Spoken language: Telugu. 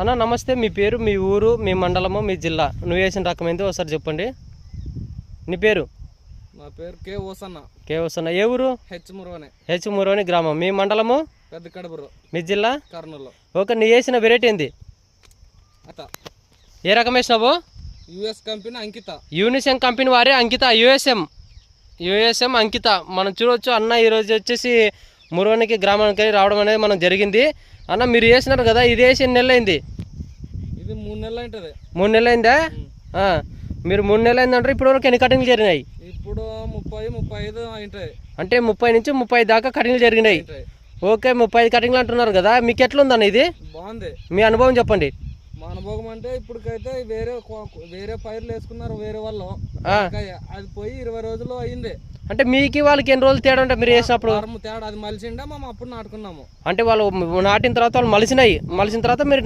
అన్న నమస్తే, మీ పేరు, మీ ఊరు, మీ మండలము, మీ జిల్లా, నువ్వు వేసిన రకం ఏందో ఒకసారి చెప్పండి. నీ పేరు? నా పేరు కే ఓసన్న. కే ఓసన్న. ఏ ఊరు? హెచ్ మురోని గ్రామం. మీ మండలము? పెద్ద కడబురు. మీ జిల్లా? కర్నూలు. ఓకే, నీ వేసిన వెరైటీ ఏంది? అత ఏ రకం వేసినావు? యుఎస్ కంపెనీ అంకిత. యూనిసెం కంపెనీ వారే అంకిత. యుఎస్ఎం అంకిత. మనం చూడవచ్చు అన్న ఈరోజు వచ్చేసి మురోనికి గ్రామానికి రావడం అనేది మనం జరిగింది. అన్న మీరు వేసినారు కదా, ఇది వేసి ఎన్ని నెలలు అయింది? ఇది 3 నెలలు అయింటది. 3 నెలలు అయిందా? మీరు 3 నెలలు అయిందంటారు. ఇప్పుడు వరకు ఎన్ని కటింగ్లు జరిగినాయి? ఇప్పుడు 30-35 అయింటాయి. అంటే 30 నుంచి 30 దాకా కటింగ్లు జరిగినాయి. ఓకే, 35 కటింగ్లు అంటున్నారు కదా, మీకు ఎట్లుందన్న ఇది? బాగుంది. మీ అనుభవం చెప్పండి. మా అనుభవం అంటే ఇప్పటికైతే వేరే పైర్లు వేసుకున్నారు వేరే వాళ్ళు, అది పోయి 20 రోజులు అయింది. అంటే మీకు వాళ్ళకి ఎన్ని రోజులు తేడా? అంటే మీరు వేసినప్పుడు తేడా అది మలిసిండా మేము అప్పుడు నాటుకున్నాము. అంటే వాళ్ళు నాటిన తర్వాత వాళ్ళు మలిసిన తర్వాత మీరు